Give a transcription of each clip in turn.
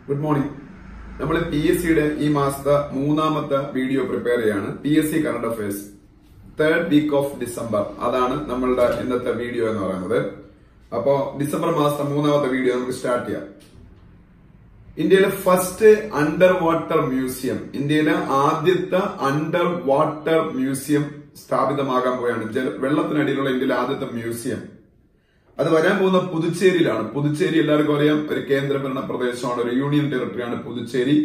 Good morning. നമ്മൾ PSCയുടെ ഈ മാസത്തെ മൂന്നാമത്തെ വീഡിയോ പ്രിപ്പയർ ചെയ്യാണ്. PSC current affairs 3rd week of December. അതാണ് നമ്മളുടെ ഇന്നത്തെ വീഡിയോ എന്ന് പറയുന്നത്. അപ്പോ ഡിസംബർ മാസത്തെ മൂന്നാമത്തെ വീഡിയോ നമുക്ക് സ്റ്റാർട്ട് ചെയ്യാം. ഇന്ത്യയിലെ ഫസ്റ്റ് അണ്ടർ വാട്ടർ മ്യൂസിയം, ഇന്ത്യയിലെ ആദ്യത്തെ അണ്ടർ വാട്ടർ മ്യൂസിയം സ്ഥാപിതമാകാൻ പോവുകയാണ്. വെള്ളത്തിനടിയിലുള്ള ഇന്ത്യയിലെ ആദ്യത്തെ മ്യൂസിയം. അത് വരാൻ പോകുന്ന പുതുച്ചേരിയിലാണ്. പുതുച്ചേരി എല്ലാവർക്കും അറിയാം, ഒരു കേന്ദ്രഭരണ പ്രദേശമാണ്, ഒരു യൂണിയൻ ടെറിട്ടറിയാണ് പുതുച്ചേരി.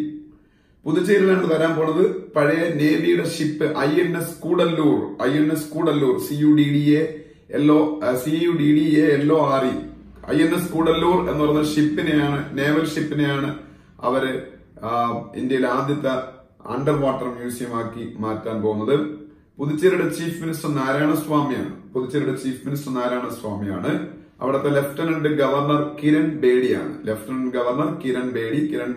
പുതുച്ചേരിയിലാണ് വരാൻ പോകുന്നത്. പഴയ നേവിയുടെ ship INS Cuddalore, CUDDA LORE, INS Cuddalore എന്ന് പറയുന്ന ഷിപ്പിനെയാണ്, നേവൽ ഷിപ്പിനെയാണ് അവര് ഇന്ത്യയിലെ ആദ്യത്തെ അണ്ടർ വാട്ടർ മ്യൂസിയം ആക്കി മാറ്റാൻ പോകുന്നത്. പുതുച്ചേരിയുടെ ചീഫ് മിനിസ്റ്റർ നാരായണസ്വാമിയാണ്. അവിടുത്തെ ലഫ്റ്റനന്റ് ഗവർണർ കിരൺ ബേഡിയാണ്. കിരൺ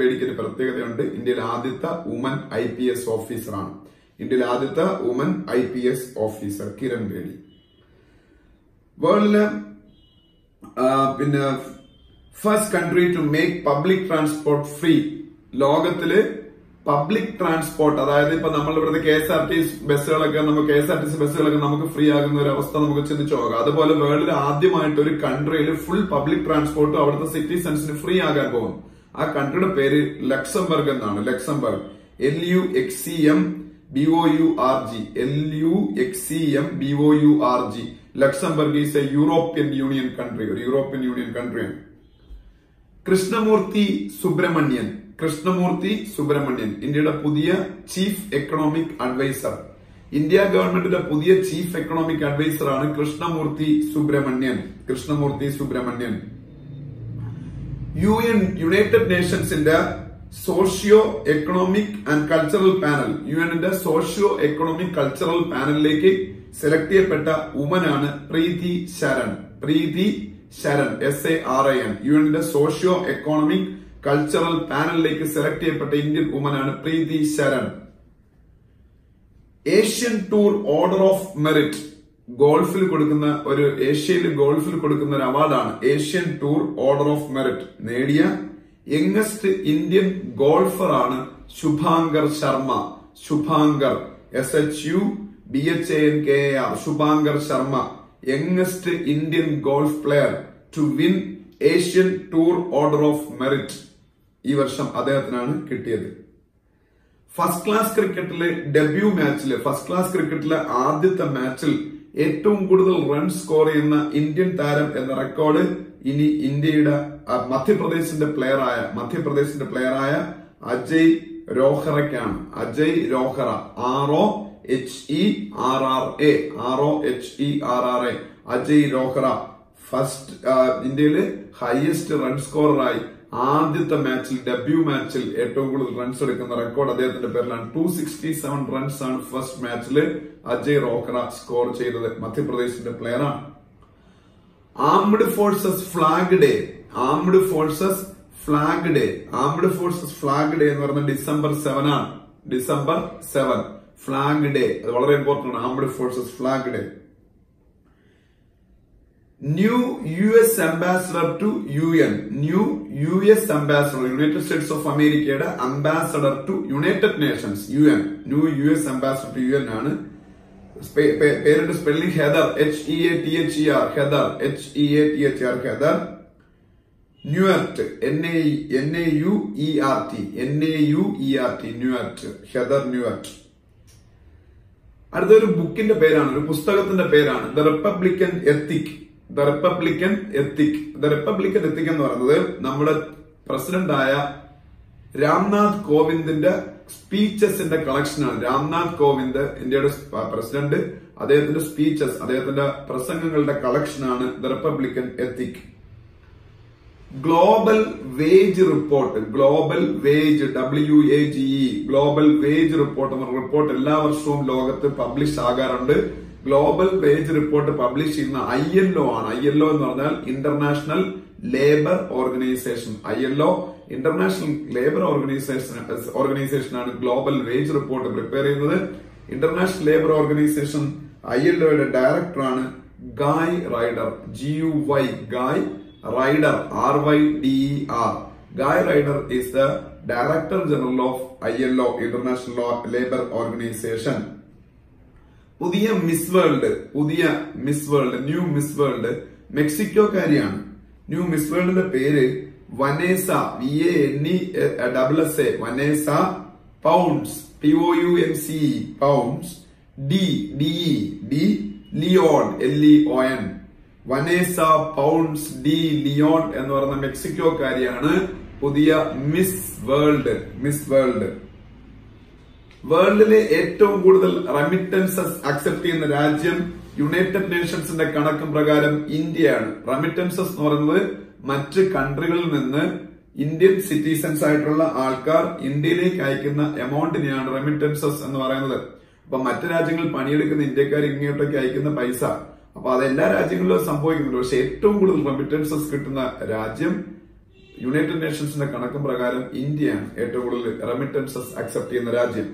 ബേഡിക്ക് ഒരു പ്രത്യേകതയുണ്ട്. ഇന്ത്യയിലെ ആദ്യത്തെ വുമൻ IPS ഓഫീസറാണ്. കിരൺ ബേഡി. വേൾഡിലെ first country to make public transport free. ലോകത്തില് പബ്ലിക് ട്രാൻസ്പോർട്ട്, അതായത് ഇപ്പൊ നമ്മൾ ഇവിടുത്തെ KSRTC ബസ്സുകളൊക്കെ നമുക്ക് ഫ്രീ ആകുന്ന ഒരു അവസ്ഥ നമുക്ക് ചിന്തിച്ചു നോക്കാം. അതുപോലെ വേൾഡിൽ ആദ്യമായിട്ട് ഒരു കൺട്രിയിൽ ഫുൾ പബ്ലിക് ട്രാൻസ്പോർട്ട് അവിടുത്തെ സിറ്റിസൺസിന് ഫ്രീ ആകാൻ പോകും. ആ കൺട്രിയുടെ പേര് ലക്സംബർഗ് എന്നാണ്. LUXEMBOURG. Luxembourg is a European Union കൺട്രിയാണ്. കൃഷ്ണമൂർത്തി സുബ്രഹ്മണ്യൻ ഇന്ത്യയുടെ പുതിയ ചീഫ് എക്കണോമിക് അഡ്വൈസർ. ഇന്ത്യ ഗവൺമെന്റിന്റെ പുതിയ ചീഫ് എക്കണോമിക് അഡ്വൈസർ ആണ് കൃഷ്ണമൂർത്തി സുബ്രഹ്മണ്യൻ. യുണൈറ്റഡ് നേഷൻസിന്റെ socio economic and cultural panel, യുഎന്നിന്റെ സോഷ്യോ എക്കണോമിക് കൾച്ചറൽ പാനലിലേക്ക് സെലക്ട് ചെയ്യപ്പെട്ട വുമനാണ് പ്രീതി ശരൺ. SARAN. യുഎന്നിന്റെ സോഷ്യോ എക്കണോമിക് കൾച്ചറൽ പാനലിലേക്ക് സെലക്ട് ചെയ്യപ്പെട്ട ഇന്ത്യൻ വുമനാണ് Preeti Saran. Asian Tour Order of Merit, ഏഷ്യയിൽ ഗോൾഫിൽ കൊടുക്കുന്ന ഒരു അവാർഡാണ് Asian Tour Order of Merit നേടിയ യങ്ങസ്റ്റ് ഇന്ത്യൻ ഗോൾഫർ ആണ് Shubhankar Sharma. Shubhankar Sharma, youngest Indian golf player to win Asian Tour Order of merit. ഈ വർഷം അദ്ദേഹത്തിനാണ് കിട്ടിയത്. ഫസ്റ്റ് ക്ലാസ് ക്രിക്കറ്റിലെ ആദ്യത്തെ മാച്ചിൽ ഏറ്റവും കൂടുതൽ റൺ സ്കോർ ചെയ്യുന്ന ഇന്ത്യൻ താരം എന്ന റെക്കോർഡ് ഇനി ഇന്ത്യയുടെ മധ്യപ്രദേശിന്റെ പ്ലെയറായ അജയ് രോഹറയ്ക്കാണ്. ROHERA. അജയ് രോഹറ ഫസ്റ്റ് ഇന്ത്യയില് ഹയസ്റ്റ് റൺ സ്കോററായി ആദ്യത്തെ മാച്ചിൽ, ഡെബ്യൂ മാച്ചിൽ ഏറ്റവും കൂടുതൽ റൺസ് എടുക്കുന്ന റെക്കോർഡ് അദ്ദേഹത്തിന്റെ പേരിലാണ്. 267 റൺസ് ആണ് ഫസ്റ്റ് മാച്ചില് അജയ് രോഹറ സ്കോർ ചെയ്തത്. മധ്യപ്രദേശിന്റെ പ്ലെയറാണ്. ആംഡ് ഫോഴ്സസ് ഫ്ലാഗ് ഡേ എന്ന് പറഞ്ഞ ഡിസംബർ 7 ആണ്. ഫ്ലാഗ് ഡേ, അത് വളരെ ഇമ്പോർട്ടന്റ് ആണ്. Armed Forces Flag Day. New US ambassador to UN. United States of അമേരിക്കയുടെ ambassador to United Nations UN. US ambassador to UN ആണ്. പേരുടെ spelling Heather, HEATHER. Heather. Nauert, NAUERT. Heather Nauert. അടുത്തൊരു ബുക്കിന്റെ പേരാണ്, ഒരു പുസ്തകത്തിന്റെ പേരാണ് ദ റിപ്പബ്ലിക്കൻ എത്തിക് എന്ന് പറയുന്നത് നമ്മുടെ പ്രസിഡന്റായ രാംനാഥ് കോവിന്ദിന്റെ സ്പീച്ചസിന്റെ കളക്ഷനാണ്. രാംനാഥ് കോവിന്ദ് ഇന്ത്യയുടെ പ്രസിഡന്റ്, അദ്ദേഹത്തിന്റെ സ്പീച്ചസ്, അദ്ദേഹത്തിന്റെ പ്രസംഗങ്ങളുടെ കളക്ഷനാണ് the Republican Ethic. Global wage report, WAGE, global wage report എന്ന റിപ്പോർട്ട് എല്ലാ വർഷവും ലോകത്ത് പബ്ലിഷ് ആകാറുണ്ട്. ഗ്ലോബൽ വേജ് റിപ്പോർട്ട് പബ്ലിഷ് ചെയ്യുന്ന ILO ആണ്. ILO എന്ന് പറഞ്ഞാൽ International labour Organization. International labour Organization ആണ് ഗ്ലോബൽ വേജ് റിപ്പോർട്ട് പ്രിപ്പയർ ചെയ്യുന്നത്. ഇന്റർനാഷണൽ ലേബർ ഓർഗനൈസേഷൻ ILOയുടെ ഡയറക്ടറാണ് Guy Ryder. GUY, Guy Ryder, RYDER. Guy Ryder is the Director General of ILO, International Labour Organization. പുതിയ miss world new miss world മെക്സിക്കോക്കാരിയാണ്. New miss വേൾഡിന്റെ പേര് Vanessa, VANESSA, Vanessa pounds, POUNCE, pounds, DE Leon, LEON. Vanessa pounds D Leon എന്ന് പറയുന്ന മെക്സിക്കോക്കാരിയാണ് പുതിയ miss world. വേൾഡിലെ ഏറ്റവും കൂടുതൽ remittances accept ചെയ്യുന്ന രാജ്യം United നേഷൻസിന്റെ കണക്കും പ്രകാരം ഇന്ത്യയാണ്. റെമിറ്റൻസസ് എന്ന് പറയുന്നത് മറ്റ് കൺട്രികളിൽ നിന്ന് ഇന്ത്യൻ സിറ്റിസൺസ് ആയിട്ടുള്ള ആൾക്കാർ ഇന്ത്യയിലേക്ക് അയക്കുന്ന എമൗണ്ടിനെയാണ് റെമിറ്റൻസസ് എന്ന് പറയുന്നത്. അപ്പൊ മറ്റു രാജ്യങ്ങളിൽ പണിയെടുക്കുന്ന ഇന്ത്യക്കാർ ഇങ്ങോട്ടേക്ക് അയക്കുന്ന പൈസ, അപ്പൊ അത് എല്ലാ രാജ്യങ്ങളിലും സംഭവിക്കുന്നുണ്ട്. പക്ഷെ ഏറ്റവും കൂടുതൽ റെമിറ്റൻസസ് കിട്ടുന്ന രാജ്യം യുണൈറ്റഡ് നേഷൻസിന്റെ കണക്കും പ്രകാരം ഇന്ത്യയാണ് ഏറ്റവും കൂടുതൽ റെമിറ്റൻസസ് അക്സെപ്റ്റ് ചെയ്യുന്ന രാജ്യം.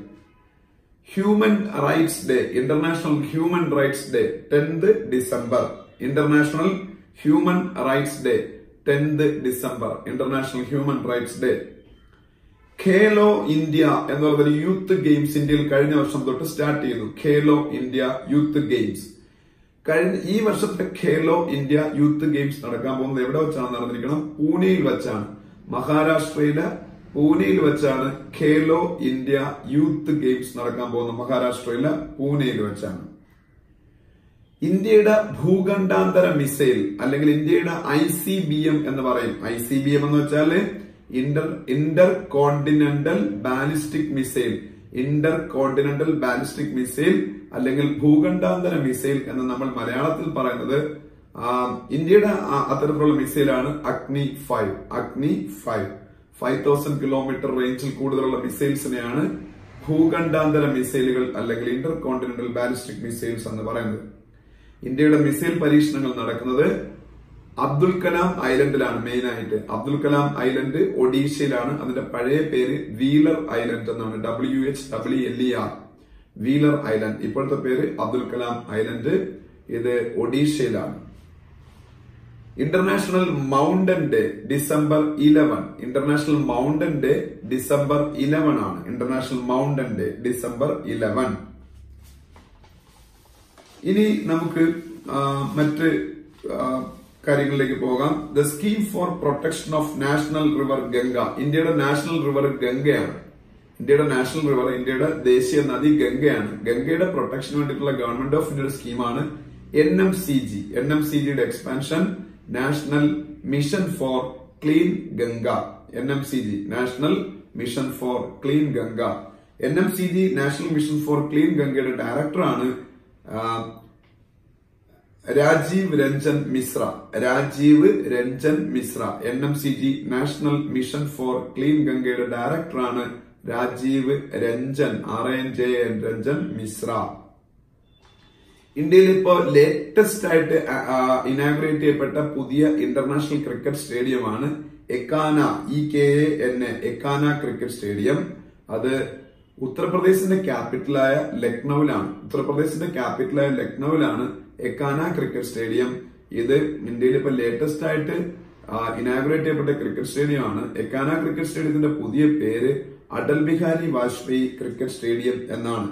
Human rights day, international human rights day 10th December. International human rights day 10th December, international human rights day. Khelo India എന്ന് പറയുന്ന യൂത്ത് ഗെയിംസ് ഇന്ത്യയിൽ കഴിഞ്ഞ വർഷം തൊട്ട് സ്റ്റാർട്ട് ചെയ്തു. Khelo India youth games. ഈ വർഷത്തെ ഖേലോ ഇന്ത്യ യൂത്ത് ഗെയിംസ് നടക്കാൻ പോകുന്നത് എവിടെ വെച്ചാണ് നടന്നിരിക്കണം? പൂനെയിൽ വെച്ചാണ്. മഹാരാഷ്ട്രയിലെ പൂനെയിൽ വെച്ചാണ് ഖേലോ ഇന്ത്യ യൂത്ത് ഗെയിംസ് നടക്കാൻ പോകുന്നത്. മഹാരാഷ്ട്രയിലെ പൂനെയിൽ വെച്ചാണ്. ഇന്ത്യയുടെ ഭൂഖണ്ഡാന്തര മിസൈൽ അല്ലെങ്കിൽ ഇന്ത്യയുടെ ICBM എന്ന് പറയും. ICBM എന്ന് വെച്ചാല് Inter continental ballistic missile. Inter continental ballistic missile അല്ലെങ്കിൽ ഭൂഖണ്ഡാന്തര മിസൈൽ എന്ന് നമ്മൾ മലയാളത്തിൽ പറയുന്നത്. ഇന്ത്യയുടെ അത്തരത്തിലുള്ള മിസൈലാണ് അഗ്നി 5. 5000 കിലോമീറ്റർ റേഞ്ചിൽ കൂടുതലുള്ള മിസൈൽസിനെയാണ് ഭൂഖണ്ഡാന്തര മിസൈലുകൾ അല്ലെങ്കിൽ ഇന്റർ കോണ്ടിനെന്റൽ ബാലിസ്റ്റിക് മിസൈൽസ് എന്ന് പറയുന്നത്. ഇന്ത്യയുടെ മിസൈൽ പരീക്ഷണങ്ങൾ നടക്കുന്നത് അബ്ദുൽ കലാം ഐലൻഡിലാണ്. മെയിൻ ആയിട്ട് അബ്ദുൽ കലാം ഐലൻഡ് ഒഡീഷയിലാണ്. അതിന്റെ പഴയ പേര് വീലർ ഐലൻഡ് എന്നാണ്. WHWLER, Wheeler Island. ഇപ്പോഴത്തെ പേര് അബ്ദുൽ കലാം ഐലൻഡ്. ഇത് ഒഡീഷയിലാണ്. International Mountain Day December 11. International Mountain Day December 11 ആണ്. International Mountain Day December 11. ഇനി നമുക്ക് മറ്റ് കാര്യങ്ങളിലേക്ക് പോകാം. The scheme for protection of national river Ganga. ഇന്ത്യയുടെ നാഷണൽ റിവർ ഗംഗയാണ്. ഇന്ത്യയുടെ ദേശീയ നദി ഗംഗയാണ്. ഗംഗയുടെ പ്രൊട്ടക്ഷന് വേണ്ടിയിട്ടുള്ള ഗവൺമെന്റ് ഓഫ് ഇന്ത്യയുടെ സ്കീമാണ് NMCG. NMCGയുടെ expansion national mission for clean Ganga. NMCG, national mission for clean Ganga. NMCG, national mission for clean ഗംഗയുടെ ഡയറക്ടറാണ് Rajiv Ranjan Mishra. NMCG, national mission for clean ഗംഗയുടെ ഡയറക്ടറാണ് രാജീവ് രഞ്ജൻ, RANJN, രഞ്ജൻ മിശ്ര. ഇന്ത്യയിൽ ഇപ്പോ ലേറ്റസ്റ്റ് ആയിട്ട് ഇനാഗുറേറ്റ് ചെയ്യപ്പെട്ട പുതിയ ഇന്റർനാഷണൽ ക്രിക്കറ്റ് സ്റ്റേഡിയമാണ് Ekana, EKANA, Ekana cricket stadium. അത് ഉത്തർപ്രദേശിന്റെ ക്യാപിറ്റലായ ലക്നൌവിലാണ് എക്കാന ക്രിക്കറ്റ് സ്റ്റേഡിയം. ഇത് ഇന്ത്യയിൽ ഇപ്പൊ ലേറ്റസ്റ്റ് ആയിട്ട് ഇനാഗുറേറ്റ് ചെയ്യപ്പെട്ട ക്രിക്കറ്റ് സ്റ്റേഡിയമാണ്. എക്കാന ക്രിക്കറ്റ് സ്റ്റേഡിയത്തിന്റെ പുതിയ പേര് അടൽ ബിഹാരി വാജ്പേയി ക്രിക്കറ്റ് സ്റ്റേഡിയം എന്നാണ്.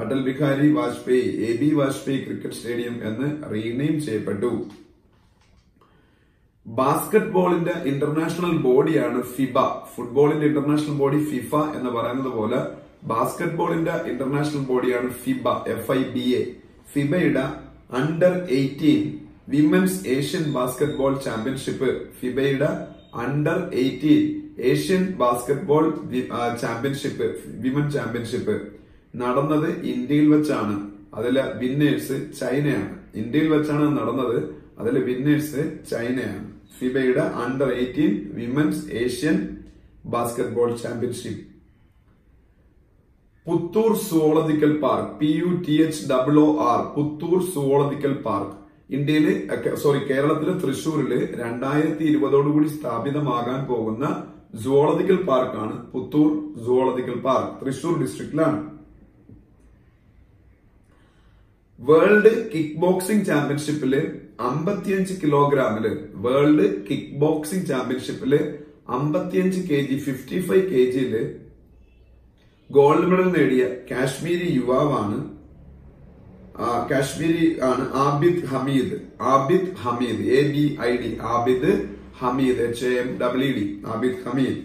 Atal Bihari Vajpayee, AB Vajpayee cricket stadium എന്ന് റീനെയിം ചെയ്യപ്പെട്ടു. ബാസ്കറ്റ്ബോളിന്റെ ഇന്റർനാഷണൽ ബോഡിയാണ് ഫിബ. ഫുട്ബോളിന്റെ ഇന്റർനാഷണൽ ബോഡി ഫിഫ എന്ന് പറയുന്നത് പോലെ ബാസ്കറ്റ്ബോളിന്റെ ഇന്റർനാഷണൽ ബോഡിയാണ് ഫിബ, FIBA. ഫിബയുടെ under 18 women's Asian basketball championship, ഫിബയുടെ under 18 Asian basketball championship, women championship നടന്നത് ഇന്ത്യയിൽ വെച്ചാണ്. അതിലെ വിന്നേഴ്സ് ചൈനയാണ്. ഇന്ത്യയിൽ വെച്ചാണ് നടന്നത്. അതിലെ വിന്നേഴ്സ് ചൈനയാണ്. ഫിബയുടെ under 18 women's Asian basketball championship. Puthoor zoological park, PUTHOOR, Puthoor zoological park കേരളത്തിലെ തൃശൂരില് 2020 സ്ഥാപിതമാകാൻ പോകുന്ന സുവോളജിക്കൽ പാർക്കാണ് പുത്തൂർ സുവോളജിക്കൽ പാർക്ക്. തൃശൂർ ഡിസ്ട്രിക്റ്റിലാണ്. വേൾഡ് കിക്ക് ബോക്സിംഗ് ചാമ്പ്യൻഷിപ്പില് 55 കിലോഗ്രാമില് 55 kg 55 kgയില് ഗോൾഡ് മെഡൽ നേടിയ കാശ്മീരി യുവാവാണ് Abid Hameed. Abid Hameed ABID Abid Hameed HAMED Abid Hameed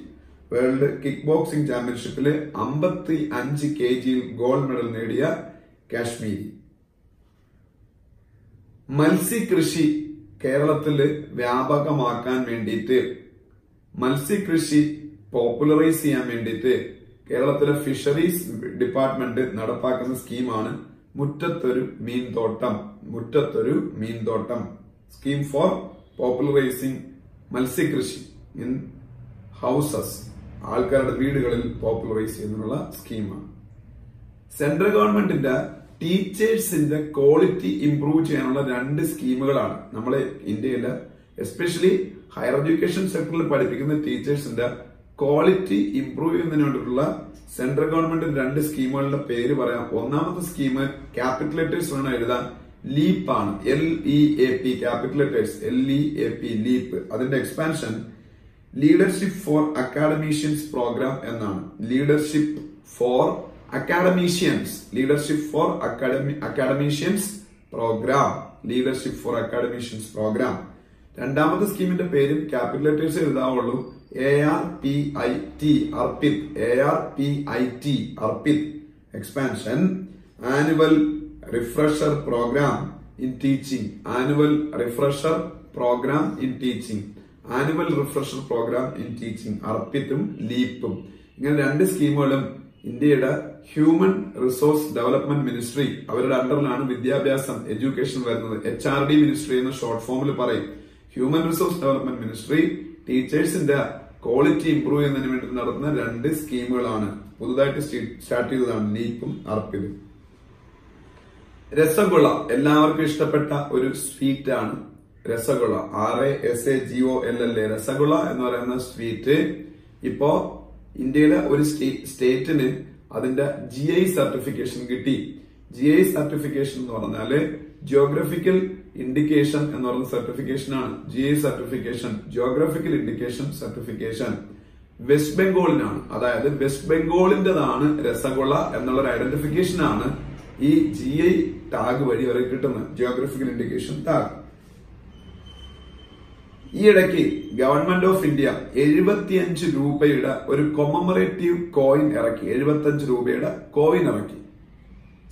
world kick boxing ചാമ്പ്യൻഷിപ്പില് 55 kgയിൽ ഗോൾഡ് മെഡൽ നേടിയ കാശ്മീരി. മത്സ്യകൃഷി കേരളത്തില് വ്യാപകമാക്കാൻ വേണ്ടിയിട്ട്, മത്സ്യകൃഷി പോപ്പുലറൈസ് ചെയ്യാൻ വേണ്ടിയിട്ട് കേരളത്തിലെ ഫിഷറീസ് ഡിപ്പാർട്ട്മെന്റ് നടപ്പാക്കുന്ന സ്കീമാണ് മുറ്റത്തൊരു മീൻതോട്ടം സ്കീം ഫോർ പോപ്പുലറൈസിംഗ് മത്സ്യകൃഷി ഇൻ ഹൗസസ്. ആൾക്കാരുടെ വീടുകളിൽ പോപ്പുലറൈസ് ചെയ്യുന്നതിനുള്ള സ്കീമാണ്. സെൻട്രൽ ഗവൺമെന്റിന്റെ ടീച്ചേഴ്സിന്റെ ക്വാളിറ്റി ഇംപ്രൂവ് ചെയ്യാനുള്ള 2 സ്കീമുകളാണ് നമ്മളെ ഇന്ത്യയില് എസ്പെഷ്യലി ഹയർ എഡ്യൂക്കേഷൻ സെക്ടറിൽ പഠിപ്പിക്കുന്ന ടീച്ചേഴ്സിന്റെ ക്വാളിറ്റി ഇംപ്രൂവ് ചെയ്യുന്നതിന് വേണ്ടിയിട്ടുള്ള സെൻട്രൽ ഗവൺമെന്റ് 2 സ്കീമുകളുടെ പേര് പറയാം. ഒന്നാമത്തെ സ്കീം ക്യാപിറ്റൽ ലെറ്റേഴ്സ് വേണം എഴുതാൻ, ലീപ്പ് ആണ്. LEAP capital letters LEAP LEAP. അതിന്റെ expansion leadership for academicians programme എന്നാണ്. Leadership for academicians programme. രണ്ടാമത്തെ സ്കീമിന്റെ പേരും ക്യാപിറ്റൽ ലെറ്റേഴ്സ് എഴുതാവുള്ളൂ. ARPIT ARPIT. Expansion annual refresher programme in teaching. Annual refresher programme in teaching അർപ്പിത്തും ലീപ്പും. ഇങ്ങനെ 2 സ്കീമുകളും ഇന്ത്യയുടെ ഹ്യൂമൻ റിസോഴ്സ് ഡെവലപ്മെന്റ് മിനിസ്ട്രി അവരുടെ അണ്ടറിലാണ് വിദ്യാഭ്യാസം എഡ്യൂക്കേഷൻ വരുന്നത്. HRD മിനിസ്ട്രി എന്ന് ഷോർട്ട് ഫോമിൽ പറയും. ഹ്യൂമൻ റിസോഴ്സ് ഡെവലപ്മെന്റ് മിനിസ്ട്രി ടീച്ചേഴ്സിന്റെ ക്വാളിറ്റി ഇംപ്രൂവ് ചെയ്യുന്നതിന് വേണ്ടി നടത്തുന്ന 2 സ്കീമുകളാണ്. പുതുതായിട്ട് സ്റ്റാർട്ട് ചെയ്തതാണ് ലീപ്പും അർപ്പിതും. രസഗുള എല്ലാവർക്കും ഇഷ്ടപ്പെട്ട ഒരു സ്വീറ്റ് ആണ്. രസഗുള RASAGOLLA രസഗുള എന്ന് പറയുന്ന സ്വീറ്റ് ഇപ്പോ ഇന്ത്യയിലെ ഒരു സ്റ്റേറ്റിന് അതിന്റെ GI സർട്ടിഫിക്കേഷൻ കിട്ടി. GI സർട്ടിഫിക്കേഷൻ എന്ന് പറഞ്ഞാല് ജിയോഗ്രഫിക്കൽ ഇൻഡിക്കേഷൻ എന്ന് പറയുന്ന സർട്ടിഫിക്കേഷൻ ആണ്. GI certification geographical indication certification West ബംഗാളിനാണ്. അതായത് വെസ്റ്റ് ബംഗാളിന്റേതാണ് രസഗുള എന്നുള്ള ഒരു ഐഡന്റിഫിക്കേഷൻ ആണ് ഈ GI ടാഗ് വഴി വരെ കിട്ടുന്നത്, ജിയോഗ്രഫിക്കൽ ഇൻഡിക്കേഷൻ ടാഗ്. ഈയിടയ്ക്ക് ഗവൺമെന്റ് ഓഫ് ഇന്ത്യ 75 രൂപയുടെ ഒരു കൊമമറേറ്റീവ് കോയിൻ ഇറക്കി. 75 രൂപയുടെ കോയിൻ ഇറക്കി,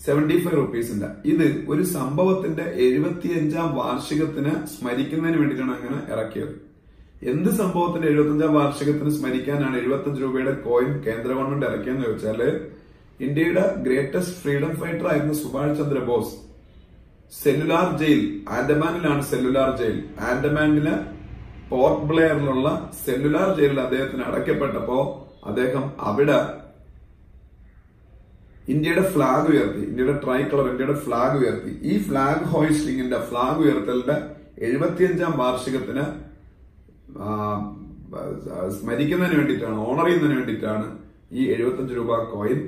75 റുപ്പീസിന്റെ. ഇത് ഒരു സംഭവത്തിന്റെ 75ാം വാർഷികത്തിന് സ്മരിക്കുന്നതിന് വേണ്ടിയിട്ടാണ് അങ്ങനെ ഇറക്കിയത്. എന്ത് സംഭവത്തിന്റെ 75ാം വാർഷികത്തിന് സ്മരിക്കാനാണ് 75 രൂപയുടെ കോയിൻ കേന്ദ്ര ഗവൺമെന്റ് ഇറക്കിയെന്ന് ചോദിച്ചാല്, ഇന്ത്യയുടെ ഗ്രേറ്റസ്റ്റ് ഫ്രീഡം ഫൈറ്റർ ആയിരുന്ന സുഭാഷ് ചന്ദ്രബോസ് സെല്ലുലാർ ജയിൽ, ആൻഡമാനിലാണ് സെല്ലുലാർ ജയിൽ. ആൻഡമാനിലെ പോർട്ട് ബ്ലെയറിലുള്ള സെല്ലുലാർ ജയിലിൽ അദ്ദേഹത്തിന് അടയ്ക്കപ്പെട്ടപ്പോ അദ്ദേഹം അവിടെ ഇന്ത്യയുടെ ഫ്ലാഗ് ഉയർത്തി, ഇന്ത്യയുടെ ട്രൈ കളർ ഇന്ത്യയുടെ ഫ്ലാഗ് ഉയർത്തി. ഈ ഫ്ലാഗ് ഹോയിസ്റ്റിംഗിന്റെ ഫ്ലാഗ് ഉയർത്തലിന്റെ 75ാം വാർഷികത്തിന് സ്മരിക്കുന്നതിന് വേണ്ടിയിട്ടാണ്, ഓണർ ചെയ്യുന്നതിന് വേണ്ടിയിട്ടാണ് ഈ 75 രൂപ കോയിൻ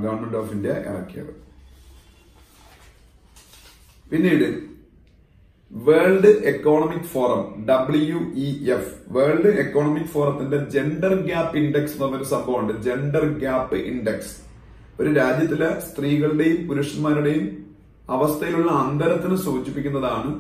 ഗവൺമെന്റ് ഓഫ് ഇന്ത്യ ഇറക്കിയത്. പിന്നീട് world economic forum WEF, world economic ഫോറത്തിന്റെ ജെൻഡർ ഗ്യാപ്പ് ഇൻഡെക്സ് എന്ന് പറഞ്ഞൊരു സംഭവമുണ്ട്. ജെൻഡർ ഗ്യാപ്പ് ഇൻഡെക്സ് ഒരു രാജ്യത്തിലെ സ്ത്രീകളുടെയും പുരുഷന്മാരുടെയും അവസ്ഥയിലുള്ള അന്തരത്തിന് സൂചിപ്പിക്കുന്നതാണ്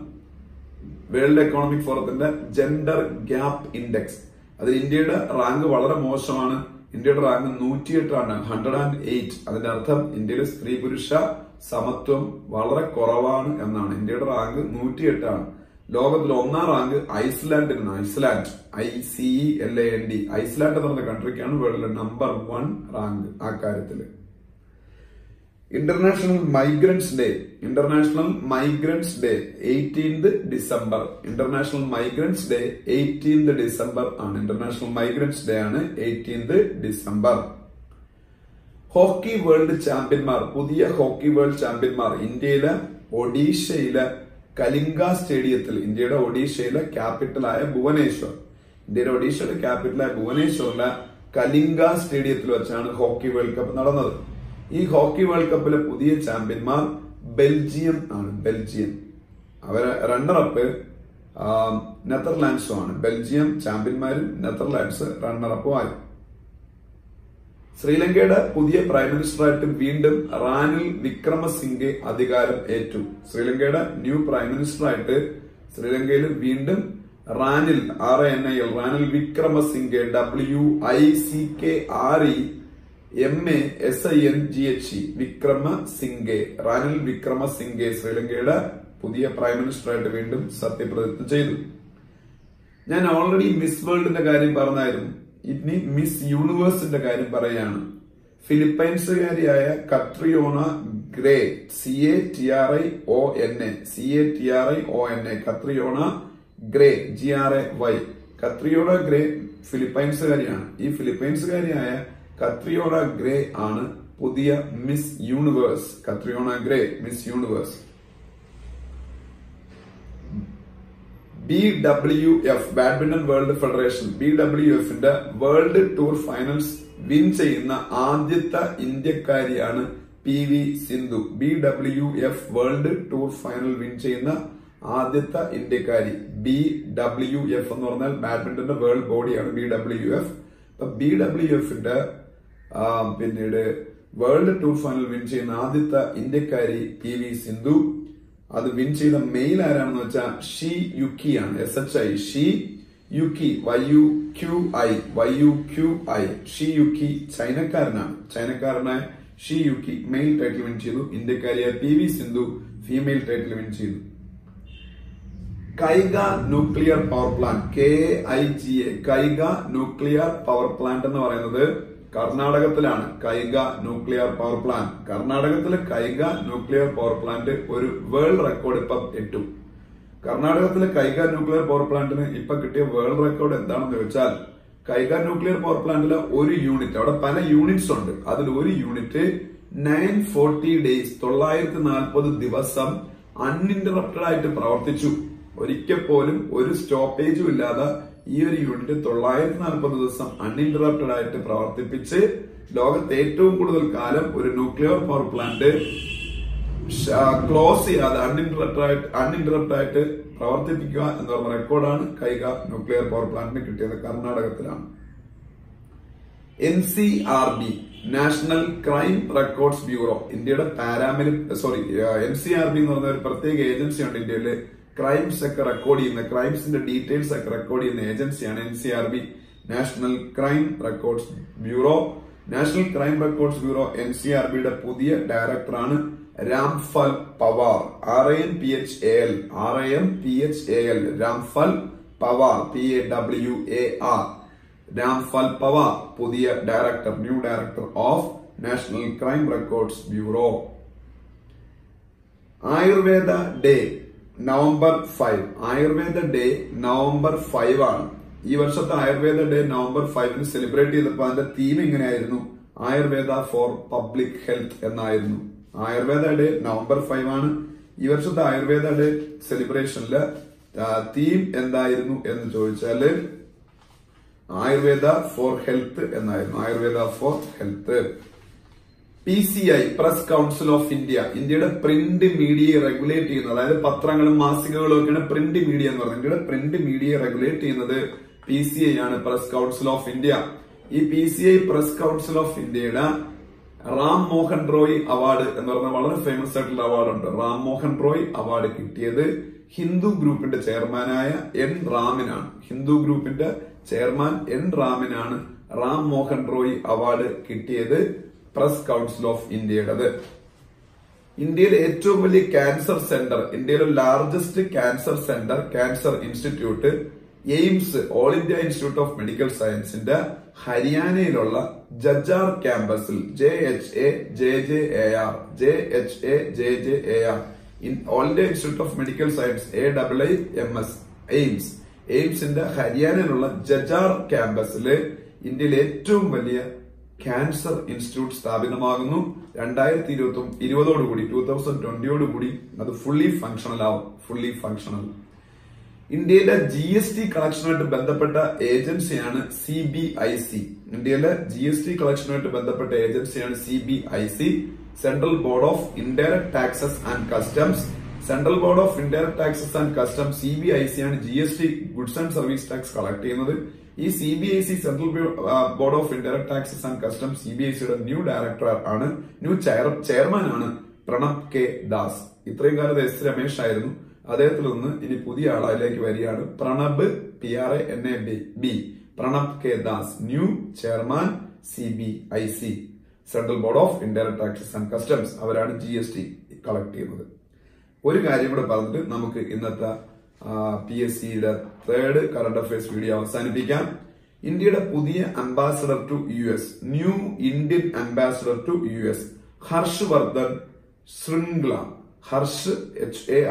വേൾഡ് എക്കോണമിക് ഫോറത്തിന്റെ ജെൻഡർ ഗ്യാപ്പ് ഇൻഡെക്സ്. അതിൽ ഇന്ത്യയുടെ റാങ്ക് വളരെ മോശമാണ്. ഇന്ത്യയുടെ റാങ്ക് 108 ആണ്, 108. അതിന്റെ അർത്ഥം ഇന്ത്യയിലെ സ്ത്രീ പുരുഷ സമത്വം വളരെ കുറവാണ് എന്നാണ്. ഇന്ത്യയുടെ റാങ്ക് 108 ആണ്. ലോകത്തിൽ 1ാം റാങ്ക് ഐസ്ലാൻഡിനാണ്. ഐസ്ലാൻഡ് ICELAND ഐസ്ലാൻഡ് എന്ന് പറഞ്ഞ കൺട്രിക്കാണ് വേൾഡിലെ നമ്പർ 1 റാങ്ക് ആ കാര്യത്തില്. International migrants day 18th December. International migrants day 18th December ആണ്. ഇന്റർനാഷണൽ മൈഗ്രൻസ് ഡേ ആണ് 18th ഡിസംബർ. ഹോക്കി വേൾഡ് ചാമ്പ്യന്മാർ, പുതിയ ഹോക്കി വേൾഡ് ചാമ്പ്യന്മാർ ഇന്ത്യയിലെ ഒഡീഷയിലെ കലിംഗ സ്റ്റേഡിയത്തിൽ, ഇന്ത്യയുടെ ഒഡീഷയിലെ ക്യാപിറ്റലായ ഭുവനേശ്വർ, ഇന്ത്യയുടെ ഒഡീഷയുടെ ക്യാപിറ്റലായ ഭുവനേശ്വറിലെ കലിംഗ സ്റ്റേഡിയത്തിൽ വെച്ചാണ് ഹോക്കി വേൾഡ് കപ്പ് നടന്നത്. ഈ ഹോക്കി വേൾഡ് കപ്പിലെ പുതിയ ചാമ്പ്യന്മാർ ബെൽജിയം ആണ്. ബെൽജിയം. അവരെ റണ്ണറപ്പ് നെതർലാൻഡ്സും ആണ്. ബെൽജിയം ചാമ്പ്യന്മാരും നെതർലാൻഡ്സ് റണ്ണറപ്പും ആയി. ശ്രീലങ്കയുടെ പുതിയ പ്രൈം മിനിസ്റ്ററായിട്ട് വീണ്ടും റാനിൽ വിക്രമസിംഗെ അധികാരം ഏറ്റു. ശ്രീലങ്കയുടെ ന്യൂ പ്രൈം മിനിസ്റ്ററായിട്ട് ശ്രീലങ്കയിൽ വീണ്ടും റാനിൽ റാനിൽ വിക്രമസിംഗെ WICKREMASINGHE വിക്രമസിംഗെ റാനിൽ വിക്രമസിംഗെ ശ്രീലങ്കയുടെ പുതിയ പ്രൈം മിനിസ്റ്ററായിട്ട് വീണ്ടും സത്യപ്രതിജ്ഞ ചെയ്തു. ഞാൻ ഓൾറെഡി മിസ് വേൾഡിന്റെ കാര്യം പറഞ്ഞായിരുന്നു. ഇനി മിസ് യൂണിവേഴ്സിന്റെ കാര്യം പറയാണ്. ഫിലിപ്പൈൻസുകാരിയായ Catriona Gray CATRIONA Catriona Gray GRAY Catriona Gray ഫിലിപ്പൈൻസുകാരിയാണ്. ഈ ഫിലിപ്പൈൻസുകാരിയായ കട്രിയോണ ഗ്രേ ആണ് പുതിയ miss universe. Catriona Gray miss universe. BWF badminton world federation BWFന്റെ വേൾഡ് ടൂർ ഫൈനൽസ് വിൻ ചെയ്യുന്ന ആദ്യത്തെ ഇന്ത്യക്കാരിയാണ് PV Sindhu. BWF world tour final win ചെയ്യുന്ന ആദ്യത്തെ ഇന്ത്യക്കാരി. BWF എന്ന് പറഞ്ഞാൽ ബാഡ്മിന്റന്റെ വേൾഡ് ബോഡിയാണ് BWF. അപ്പൊ BWFന്റെ പിന്നീട് വേൾഡ് ടൂർ ഫൈനൽ വിൻ ചെയ്യുന്ന ആദ്യത്തെ ഇന്ത്യക്കാരി PV സിന്ധു. അത് വിൻ ചെയ്ത മെയിൽ ആരാണെന്ന് വെച്ചാൽ ഷി യുക്കി ആണ്. SHI Shi Yuqi YUQI Shi Yuqi ചൈനക്കാരനാണ്. ചൈനക്കാരനായ Shi Yuqi male title win ചെയ്തു. ഇന്ത്യക്കാരിയായ PV Sindhu female title win ചെയ്തു. Kaiga nuclear power plant KIGA Kaiga nuclear power plant എന്ന് പറയുന്നത് കർണാടകത്തിലാണ്. കൈഗ ന്യൂക്ലിയർ പവർ പ്ലാന്റ് കർണാടകത്തിലെ കൈഗ ന്യൂക്ലിയർ പവർ പ്ലാന്റ് ഒരു വേൾഡ് റെക്കോർഡ് ഇപ്പം ഇട്ടു. കർണാടകത്തിലെ കൈഗ ന്യൂക്ലിയർ പവർ പ്ലാന്റിന് ഇപ്പൊ കിട്ടിയ വേൾഡ് റെക്കോർഡ് എന്താണെന്ന് ചോദിച്ചാൽ കൈഗ ന്യൂക്ലിയർ പവർ പ്ലാന്റിലെ ഒരു യൂണിറ്റ്, അവിടെ പല യൂണിറ്റ്സ് ഉണ്ട്, അതിൽ ഒരു യൂണിറ്റ് 940 days 940 ദിവസം അൺഇന്ററപ്റ്റഡ് ആയിട്ട് പ്രവർത്തിച്ചു. ഒരിക്കൽ പോലും ഒരു സ്റ്റോപ്പേജും ഇല്ലാതെ ഈ ഒരു യൂണിറ്റ് 940 ദിവസം അൺഇന്ററപ്റ്റഡ് ആയിട്ട് പ്രവർത്തിപ്പിച്ച് ലോകത്ത് ഏറ്റവും കൂടുതൽ കാലം ഒരു ന്യൂക്ലിയർ പവർ പ്ലാന്റ് ക്ലോസ് ചെയ്യാതെ അൺഇന്ററപ്റ്റഡ് ആയിട്ട് പ്രവർത്തിപ്പിക്കുക എന്ന് പറഞ്ഞ റെക്കോർഡാണ് കൈഗ ന്യൂക്ലിയർ പവർ പ്ലാന്റിന് കിട്ടിയത്. കർണാടകത്തിലാണ്. NCRB national crime records bureau ഇന്ത്യയുടെ NCRB എന്ന് പറഞ്ഞ ഒരു പ്രത്യേക ഏജൻസിയുണ്ട് ഇന്ത്യയില്. ക്രൈംസ് ഒക്കെ റെക്കോർഡ് ചെയ്യുന്ന ക്രൈംസിന്റെ ഡീറ്റെയിൽസ് ഒക്കെ റെക്കോർഡ് ചെയ്യുന്ന ഏജൻസിയാണ് NCRB national crime records bureau. National crime records bureau NCRBയുടെ പുതിയ ഡയറക്ടറാണ് രാംഫൽ പവാർ. RAMPHAL രാംഫൽ പവാർ PAWAR രാംഫൽ പവാർ പുതിയ director, new director of national crime records bureau. Ayurveda day November 5. Ayurveda day November 5 ആണ്. ഈ വർഷത്തെ ആയുർവേദ ഡേ November 5 സെലിബ്രേറ്റ് ചെയ്തപ്പോൾ അതിന്റെ തീം ഇങ്ങനെയായിരുന്നു, ആയുർവേദ ഫോർ പബ്ലിക് ഹെൽത്ത് എന്നായിരുന്നു. ആയുർവേദ ഡേ November 5 ആണ്. ഈ വർഷത്തെ ആയുർവേദ ഡേ സെലിബ്രേഷനില് തീം എന്തായിരുന്നു എന്ന് ചോദിച്ചാല് ആയുർവേദ ഫോർ ഹെൽത്ത് എന്നായിരുന്നു. Ayurveda for health. PCI press council of India ഇന്ത്യയുടെ പ്രിന്റ് മീഡിയയെ റെഗുലേറ്റ് ചെയ്യുന്നത്, അതായത് പത്രങ്ങളും മാസികകളും ഒക്കെയാണ് പ്രിന്റ് മീഡിയ എന്ന് പറയുന്നത്. ഇന്ത്യയുടെ പ്രിന്റ് മീഡിയയെ റെഗുലേറ്റ് ചെയ്യുന്നത് PCI ആണ്, പ്രസ് കൗൺസിൽ ഓഫ് ഇന്ത്യ. ഈ PCI പ്രസ് കൗൺസിൽ ഓഫ് ഇന്ത്യയുടെ റാം മോഹൻ റോയ് അവാർഡ് എന്ന് പറഞ്ഞ വളരെ ഫേമസ് ആയിട്ടുള്ള അവാർഡുണ്ട്. റാം മോഹൻ റോയ് അവാർഡ് കിട്ടിയത് ഹിന്ദു ഗ്രൂപ്പിന്റെ ചെയർമാനായ N റാമിനാണ്. ഹിന്ദു ഗ്രൂപ്പിന്റെ ചെയർമാൻ N റാമിനാണ് റാം മോഹൻ റോയ് അവാർഡ് കിട്ടിയത്, പ്രസ് കൗൺസിൽ ഓഫ് ഇന്ത്യയുടേത്. ഇന്ത്യയിലെ ഏറ്റവും വലിയ ക്യാൻസർ സെന്റർ, ഇന്ത്യയിലെ largest cancer centre, cancer institute AIIMS, all India institute of medical സയൻസിന്റെ ഹരിയാനയിലുള്ള ജജാർ ക്യാമ്പസിൽ JHAJJAR all India institute of medical science AIIMS എയിംസിന്റെ ഹരിയാനയിലുള്ള ജജാർ ക്യാമ്പസില് ഇന്ത്യയിലെ ഏറ്റവും വലിയ ക്യാൻസർ ഇൻസ്റ്റിറ്റ്യൂട്ട് സ്ഥാപിതമാകുന്നു. 2020 അത് ഫുള്ളി ഫങ്ഷണൽ ആവും. ഫങ്ഷണൽ. ഇന്ത്യയിലെ GST കളക്ഷനുമായിട്ട് ബന്ധപ്പെട്ട ഏജൻസിയാണ് CBIC. ഇന്ത്യയിലെ GST കളക്ഷനുമായിട്ട് ബന്ധപ്പെട്ട ഏജൻസിയാണ് CBIC, central board of indirect taxes and customs. Central board of indirect taxes and customs CBIC ആണ് GST goods and service tax collect ചെയ്യുന്നത്. ഈ CBIC central board of indirect taxes and customs CBICയുടെ new director ആണ്, new chairman ആണ് Pranab K Das. ഇത്രയും കാലം S Ramesh ആയിരുന്നു. അദ്ദേഹത്തിൽ നിന്ന് ഇനി പുതിയ ആളിലേക്ക് വരികയാണ് Pranab PRANAB Pranab K Das, new chairman CBIC central board of indirect taxes and customs. അവരാണ് GST കളക്ട് ചെയ്യുന്നത്. ഒരു കാര്യം കൂടെ പറഞ്ഞിട്ട് നമുക്ക് ഇന്നത്തെ PSCയുടെ തേർഡ് കറണ്ട് അഫയേഴ്സ് വീഡിയോ അവസാനിപ്പിക്കാം. ഇന്ത്യയുടെ പുതിയ ambassador to US, new Indian ambassador to US, Harsh Vardhan Shringla. Harsh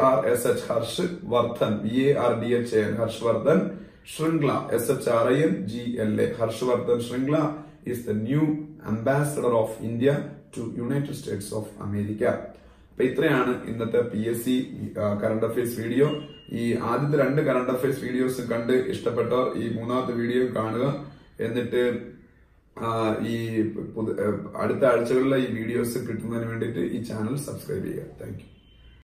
HARSH Harsh Vardhan VARDHAN Harsh Vardhan Shringla SHRINGLA Harsh Vardhan Shringla is the new ambassador of India to United States of America. അപ്പൊ ഇത്രയാണ് ഇന്നത്തെ PSC കറണ്ട് അഫയേഴ്സ് വീഡിയോ. ഈ ആദ്യത്തെ 2 കറണ്ട് അഫയേഴ്സ് വീഡിയോസ് കണ്ട് ഇഷ്ടപ്പെട്ടവർ ഈ മൂന്നാമത്തെ വീഡിയോ കാണുക. എന്നിട്ട് ഈ അടുത്ത ആഴ്ചകളിലെ ഈ വീഡിയോസ് കിട്ടുന്നതിന് വേണ്ടിയിട്ട് ഈ ചാനൽ സബ്സ്ക്രൈബ് ചെയ്യുക. Thank you.